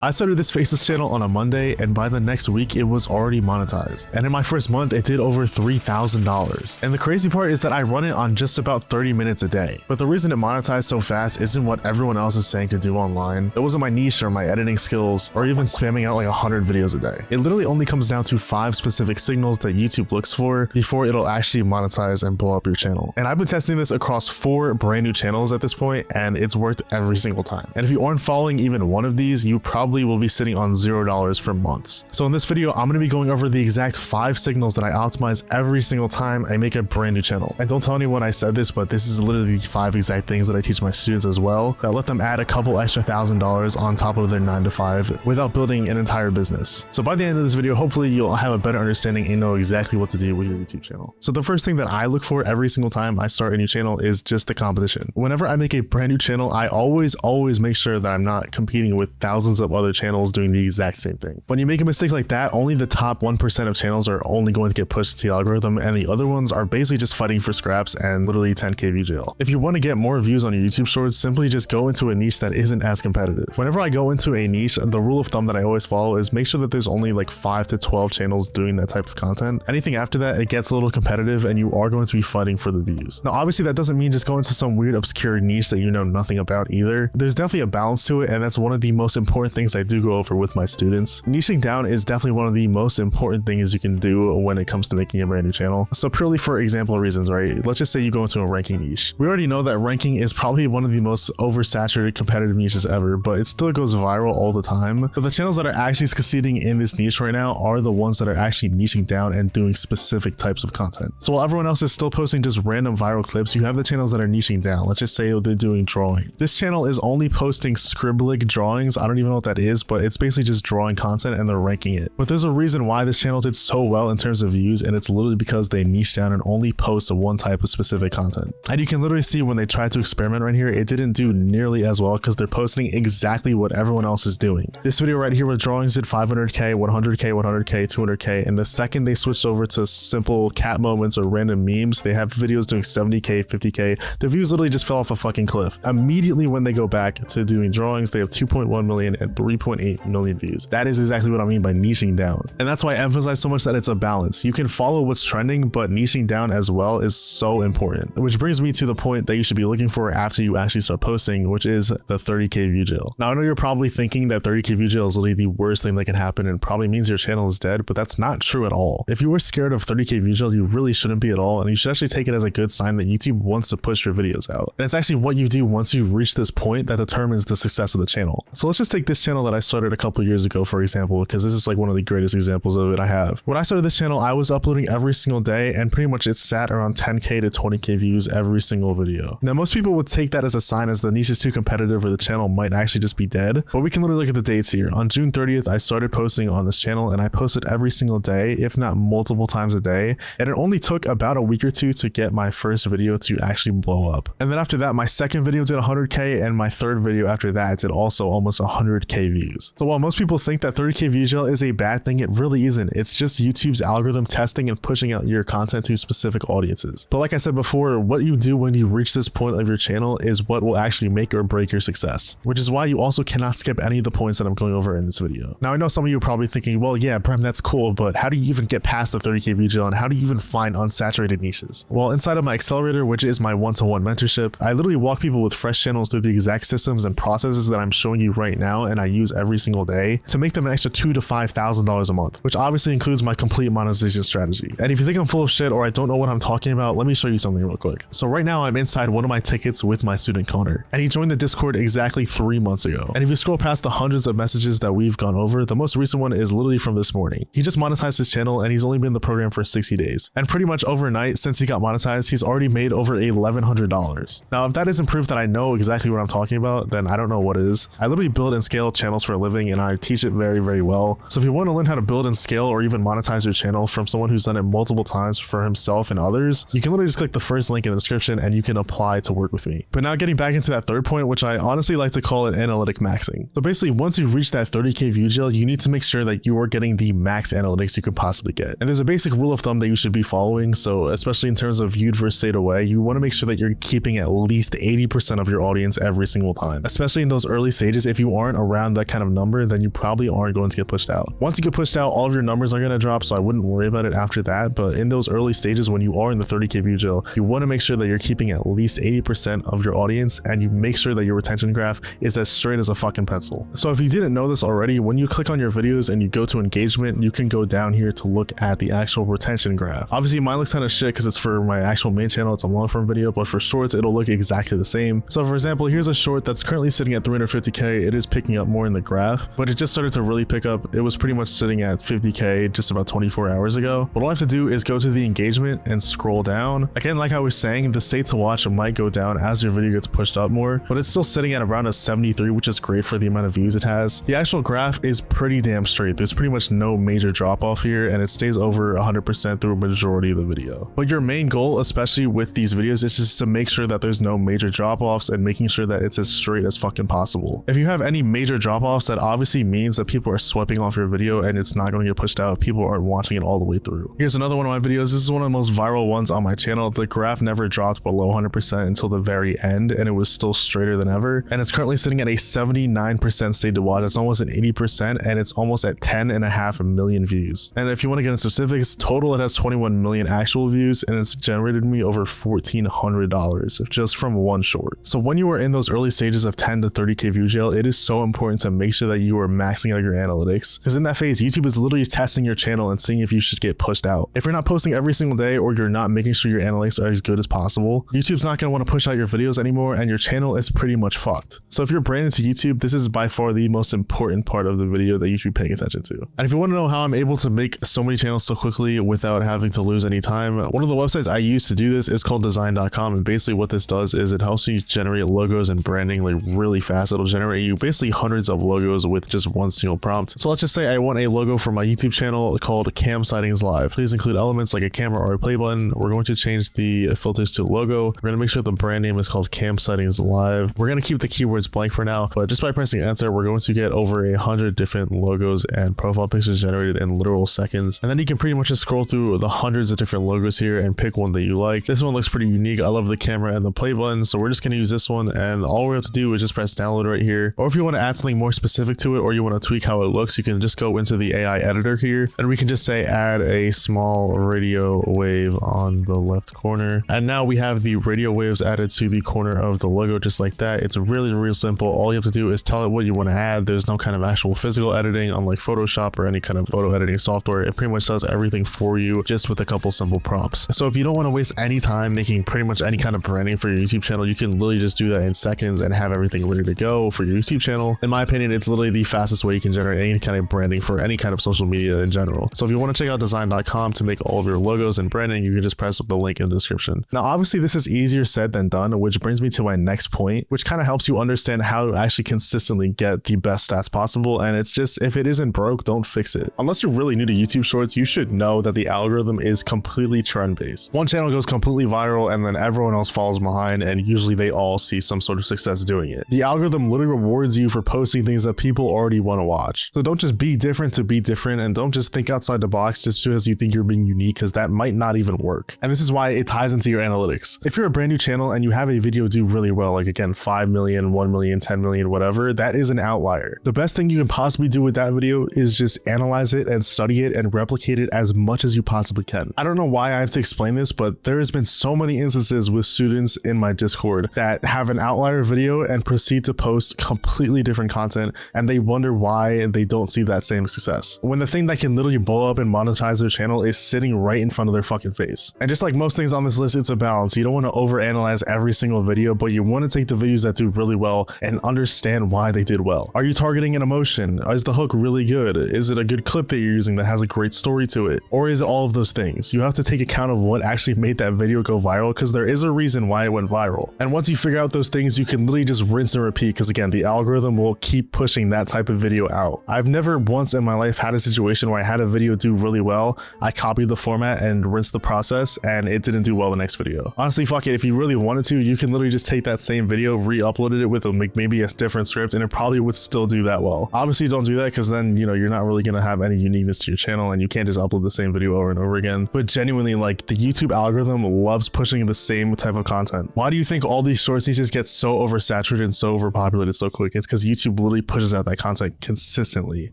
I started this Faceless channel on a Monday, and by the next week it was already monetized. And in my first month it did over $3,000. And the crazy part is that I run it on just about 30 minutes a day. But the reason it monetized so fast isn't what everyone else is saying to do online. It wasn't my niche or my editing skills or even spamming out like 100 videos a day. It literally only comes down to 5 specific signals that YouTube looks for before it'll actually monetize and blow up your channel. And I've been testing this across 4 brand new channels at this point, and it's worked every single time. And if you aren't following even one of these, you probably will be sitting on $0 for months. So in this video, I'm going to be going over the exact 5 signals that I optimize every single time I make a brand new channel. And don't tell anyone I said this, but this is literally the 5 exact things that I teach my students as well that let them add a couple extra $1,000 on top of their 9 to 5 without building an entire business. So by the end of this video, hopefully you'll have a better understanding and know exactly what to do with your YouTube channel. So the first thing that I look for every single time I start a new channel is just the competition. Whenever I make a brand new channel, I always make sure that I'm not competing with thousands of other channels doing the exact same thing. When you make a mistake like that, only the top 1% of channels are only going to get pushed to the algorithm, and the other ones are basically just fighting for scraps and literally 10k view jail. If you want to get more views on your YouTube shorts, simply just go into a niche that isn't as competitive. Whenever I go into a niche, the rule of thumb that I always follow is make sure that there's only like 5 to 12 channels doing that type of content. Anything after that, it gets a little competitive and you are going to be fighting for the views. Now obviously that doesn't mean just go into some weird obscure niche that you know nothing about either. There's definitely a balance to it, and that's one of the most important things I do go over with my students. Niching down is definitely one of the most important things you can do when it comes to making a brand new channel. So purely for example reasons, right? Let's just say you go into a ranking niche. We already know that ranking is probably one of the most oversaturated competitive niches ever, but it still goes viral all the time. But the channels that are actually succeeding in this niche right now are the ones that are actually niching down and doing specific types of content. So while everyone else is still posting just random viral clips, you have the channels that are niching down. Let's just say they're doing drawing. This channel is only posting scribbling drawings. I don't even know what that is, but it's basically just drawing content and they're ranking it. But there's a reason why this channel did so well in terms of views, and it's literally because they niche down and only post one type of specific content. And you can literally see when they tried to experiment right here, it didn't do nearly as well because they're posting exactly what everyone else is doing. This video right here with drawings did 500k, 100k, 100k, 200k, and the second they switched over to simple cat moments or random memes, they have videos doing 70k, 50k. The views literally just fell off a fucking cliff. Immediately when they go back to doing drawings, they have 2.1 million and 3.8 million views. That is exactly what I mean by niching down. And that's why I emphasize so much that it's a balance. You can follow what's trending, but niching down as well is so important. Which brings me to the point that you should be looking for after you actually start posting, which is the 30k view jail. Now I know you're probably thinking that 30k view jail is literally the worst thing that can happen and probably means your channel is dead, but that's not true at all. If you were scared of 30k view jail, you really shouldn't be at all, and you should actually take it as a good sign that YouTube wants to push your videos out. And it's actually what you do once you reach this point that determines the success of the channel. So let's just take this channel that I started a couple years ago for example, because this is like one of the greatest examples of it I have. When I started this channel, I was uploading every single day, and pretty much it sat around 10k to 20k views every single video. Now most people would take that as a sign as the niche is too competitive or the channel might actually just be dead, but we can literally look at the dates here. On June 30th, I started posting on this channel, and I posted every single day, if not multiple times a day, and it only took about a week or two to get my first video to actually blow up. And then after that, my second video did 100k, and my third video after that did also almost 100k views. So while most people think that 30k view jail is a bad thing, it really isn't. It's just YouTube's algorithm testing and pushing out your content to specific audiences. But like I said before, what you do when you reach this point of your channel is what will actually make or break your success, which is why you also cannot skip any of the points that I'm going over in this video. Now I know some of you are probably thinking, well yeah, Prem, that's cool, but how do you even get past the 30k view jail, and how do you even find unsaturated niches? Well, inside of my accelerator, which is my one-to-one mentorship, I literally walk people with fresh channels through the exact systems and processes that I'm showing you right now, and I use every single day to make them an extra $2,000 to $5,000 a month, which obviously includes my complete monetization strategy. And if you think I'm full of shit or I don't know what I'm talking about, let me show you something real quick. So right now I'm inside one of my tickets with my student Connor, and he joined the Discord exactly 3 months ago. And if you scroll past the hundreds of messages that we've gone over, the most recent one is literally from this morning. He just monetized his channel, and he's only been in the program for 60 days. And pretty much overnight, since he got monetized, he's already made over $1,100. Now, if that isn't proof that I know exactly what I'm talking about, then I don't know what is. I literally build and scale channels for a living, and I teach it very, very well. So if you want to learn how to build and scale or even monetize your channel from someone who's done it multiple times for himself and others, you can literally just click the first link in the description and you can apply to work with me. But now getting back into that third point, which I honestly like to call it analytic maxing. So basically, once you reach that 30k view jail, you need to make sure that you are getting the max analytics you could possibly get. And there's a basic rule of thumb that you should be following. So especially in terms of viewed versus stayed away, you want to make sure that you're keeping at least 80% of your audience every single time. Especially in those early stages, if you aren't around around that kind of number, then you probably aren't going to get pushed out. Once you get pushed out, all of your numbers are going to drop, so I wouldn't worry about it after that. But in those early stages, when you are in the 30K view jail, you want to make sure that you're keeping at least 80% of your audience, and you make sure that your retention graph is as straight as a fucking pencil. So if you didn't know this already, when you click on your videos and you go to engagement, you can go down here to look at the actual retention graph. Obviously mine looks kind of shit because it's for my actual main channel, it's a long form video, but for shorts it'll look exactly the same. So for example, here's a short that's currently sitting at 350K. It is picking up more in the graph, but it just started to really pick up. It was pretty much sitting at 50K just about 24 hours ago. What all I have to do is go to the engagement and scroll down. Again, like I was saying, the stay to watch might go down as your video gets pushed up more, but it's still sitting at around a 73, which is great for the amount of views it has. The actual graph is pretty damn straight. There's pretty much no major drop off here, and it stays over 100% through a majority of the video. But your main goal, especially with these videos, is just to make sure that there's no major drop offs and making sure that it's as straight as fucking possible. If you have any major drop offs, that obviously means that people are swiping off your video and it's not going to get pushed out. People aren't watching it all the way through. Here's another one of my videos. This is one of the most viral ones on my channel. The graph never dropped below 100% until the very end, and it was still straighter than ever. And it's currently sitting at a 79% stay to watch. It's almost at 80%, and it's almost at 10.5 million views. And if you want to get into specifics, total it has 21 million actual views, and it's generated me over $1,400 just from one short. So when you are in those early stages of 10 to 30K view jail, it is so important to make sure that you are maxing out your analytics, because in that phase, YouTube is literally testing your channel and seeing if you should get pushed out. If you're not posting every single day, or you're not making sure your analytics are as good as possible, YouTube's not going to want to push out your videos anymore, and your channel is pretty much fucked. So if you're brand new to YouTube, this is by far the most important part of the video that you should be paying attention to. And if you want to know how I'm able to make so many channels so quickly without having to lose any time, one of the websites I use to do this is called design.com, and basically what this does is it helps you generate logos and branding like really fast. It'll generate you basically hundreds of logos with just one single prompt. So let's just say I want a logo for my YouTube channel called Cam Sightings Live. Please include elements like a camera or a play button. We're going to change the filters to logo. We're going to make sure the brand name is called Cam Sightings Live. We're going to keep the keywords blank for now, but just by pressing enter, we're going to get over 100 different logos and profile pictures generated in literal seconds. And then you can pretty much just scroll through the hundreds of different logos here and pick one that you like. This one looks pretty unique. I love the camera and the play button, so we're just going to use this one, and all we have to do is just press download right here. Or if you want to add something more specific to it, or you want to tweak how it looks, you can just go into the AI editor here, and we can just say add a small radio wave on the left corner. And now we have the radio waves added to the corner of the logo just like that. It's really, really simple. All you have to do is tell it what you want to add. There's no kind of actual physical editing unlike Photoshop or any kind of photo editing software. It pretty much does everything for you just with a couple simple prompts. So if you don't want to waste any time making pretty much any kind of branding for your YouTube channel, you can literally just do that in seconds and have everything ready to go for your YouTube channel. In my opinion, it's literally the fastest way you can generate any kind of branding for any kind of social media in general. So if you want to check out design.com to make all of your logos and branding, you can just press the link in the description. Now, obviously this is easier said than done, which brings me to my next point, which kind of helps you understand how to actually consistently get the best stats possible. And it's just, if it isn't broke, don't fix it. Unless you're really new to YouTube Shorts, you should know that the algorithm is completely trend based. One channel goes completely viral and then everyone else follows behind, and usually they all see some sort of success doing it. The algorithm literally rewards you for posting things that people already want to watch. So don't just be different to be different, and don't just think outside the box just because you think you're being unique, because that might not even work. And this is why it ties into your analytics. If you're a brand new channel and you have a video do really well, like again 5 million, 1 million, 10 million, whatever, that is an outlier. The best thing you can possibly do with that video is just analyze it and study it and replicate it as much as you possibly can. I don't know why I have to explain this, but there has been so many instances with students in my Discord that have an outlier video and proceed to post completely different content, and they wonder why they don't see that same success, when the thing that can literally blow up and monetize their channel is sitting right in front of their fucking face. And just like most things on this list, it's a balance. You don't want to overanalyze every single video, but you want to take the videos that do really well and understand why they did well. Are you targeting an emotion? Is the hook really good? Is it a good clip that you're using that has a great story to it? Or is it all of those things? You have to take account of what actually made that video go viral, because there is a reason why it went viral. And once you figure out those things, you can literally just rinse and repeat, because again, the algorithm will keep pushing that type of video out. I've never once in my life had a situation where I had a video do really well, I copied the format and rinsed the process, and it didn't do well the next video. Honestly, fuck it. If you really wanted to, you can literally just take that same video, re-uploaded it with maybe a different script, and it probably would still do that well. Obviously, don't do that, because then, you know, you're not really gonna have any uniqueness to your channel, and you can't just upload the same video over and over again. But genuinely, like, the YouTube algorithm loves pushing the same type of content. Why do you think all these shorts just get so oversaturated and so overpopulated so quick? It's because YouTube literally pushes out that content consistently.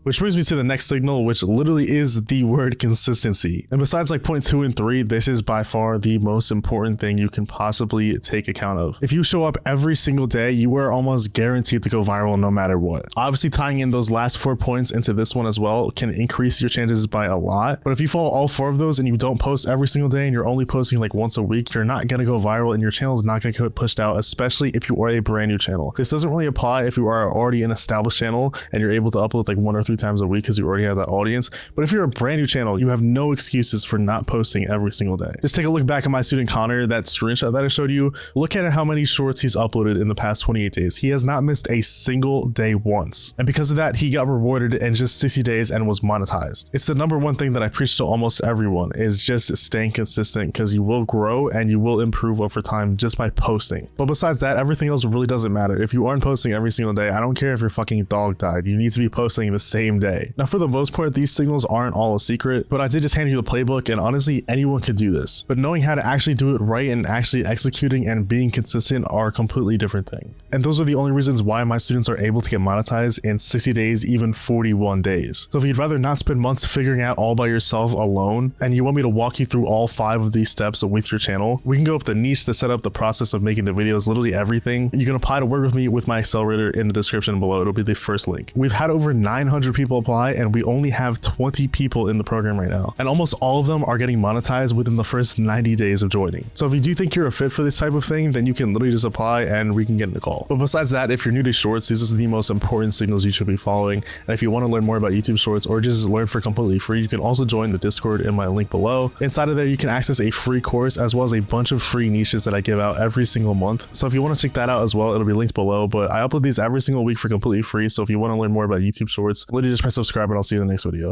Which brings me to the next signal, which literally is the word consistency. And besides like point 2 and 3, this is by far the most important thing you can possibly take account of. If you show up every single day, you are almost guaranteed to go viral no matter what. Obviously, tying in those last 4 points into this one as well can increase your chances by a lot. But if you follow all 4 of those and you don't post every single day and you're only posting like once a week, you're not going to go viral and your channel is not going to get pushed out, especially if you are a brand new channel. This doesn't really apply if you are already an established channel and you're able to upload like 1 or 3 times a week because you already have that audience. But if you're a brand new channel, you have no excuses for not posting every single day. Just take a look back at my student Connor, that screenshot that I showed you. Look at how many shorts he's uploaded in the past 28 days. He has not missed a single day once. And because of that, he got rewarded in just 60 days and was monetized. It's the #1 thing that I preach to almost everyone, is just staying consistent, because you will grow and you will improve over time just by posting. But besides that, everything else really doesn't matter. If you aren't posting every single day, I don't care if your fucking dog died, you need to be posting the same day. Now, for the most part, these signals aren't all a secret, but I did just hand you the playbook, and honestly, anyone could do this. But knowing how to actually do it right and actually executing and being consistent are a completely different thing. And those are the only reasons why my students are able to get monetized in 60 days, even 41 days. So if you'd rather not spend months figuring out all by yourself alone, and you want me to walk you through all 5 of these steps with your channel, we can go with the niche, the setup, the process of making the videos, literally everything. You can apply to work with me with my accelerator in the description below. It'll be the first link. We've had over 900 people apply, and we only have 20 people in the program right now. And almost all of them are getting monetized within the first 90 days of joining. So if you do think you're a fit for this type of thing, then you can literally just apply and we can get in the call. But besides that, if you're new to shorts, these are the most important signals you should be following. And if you want to learn more about YouTube shorts or just learn for completely free, you can also join the Discord in my link below. Inside of there, you can access a free course as well as a bunch of free niches that I give out every single month. So if you want to check that out as well, it'll be linked below. But I upload these every single week for completely free. So if you want to learn more about YouTube shorts, literally just press subscribe and I'll see you in the next video.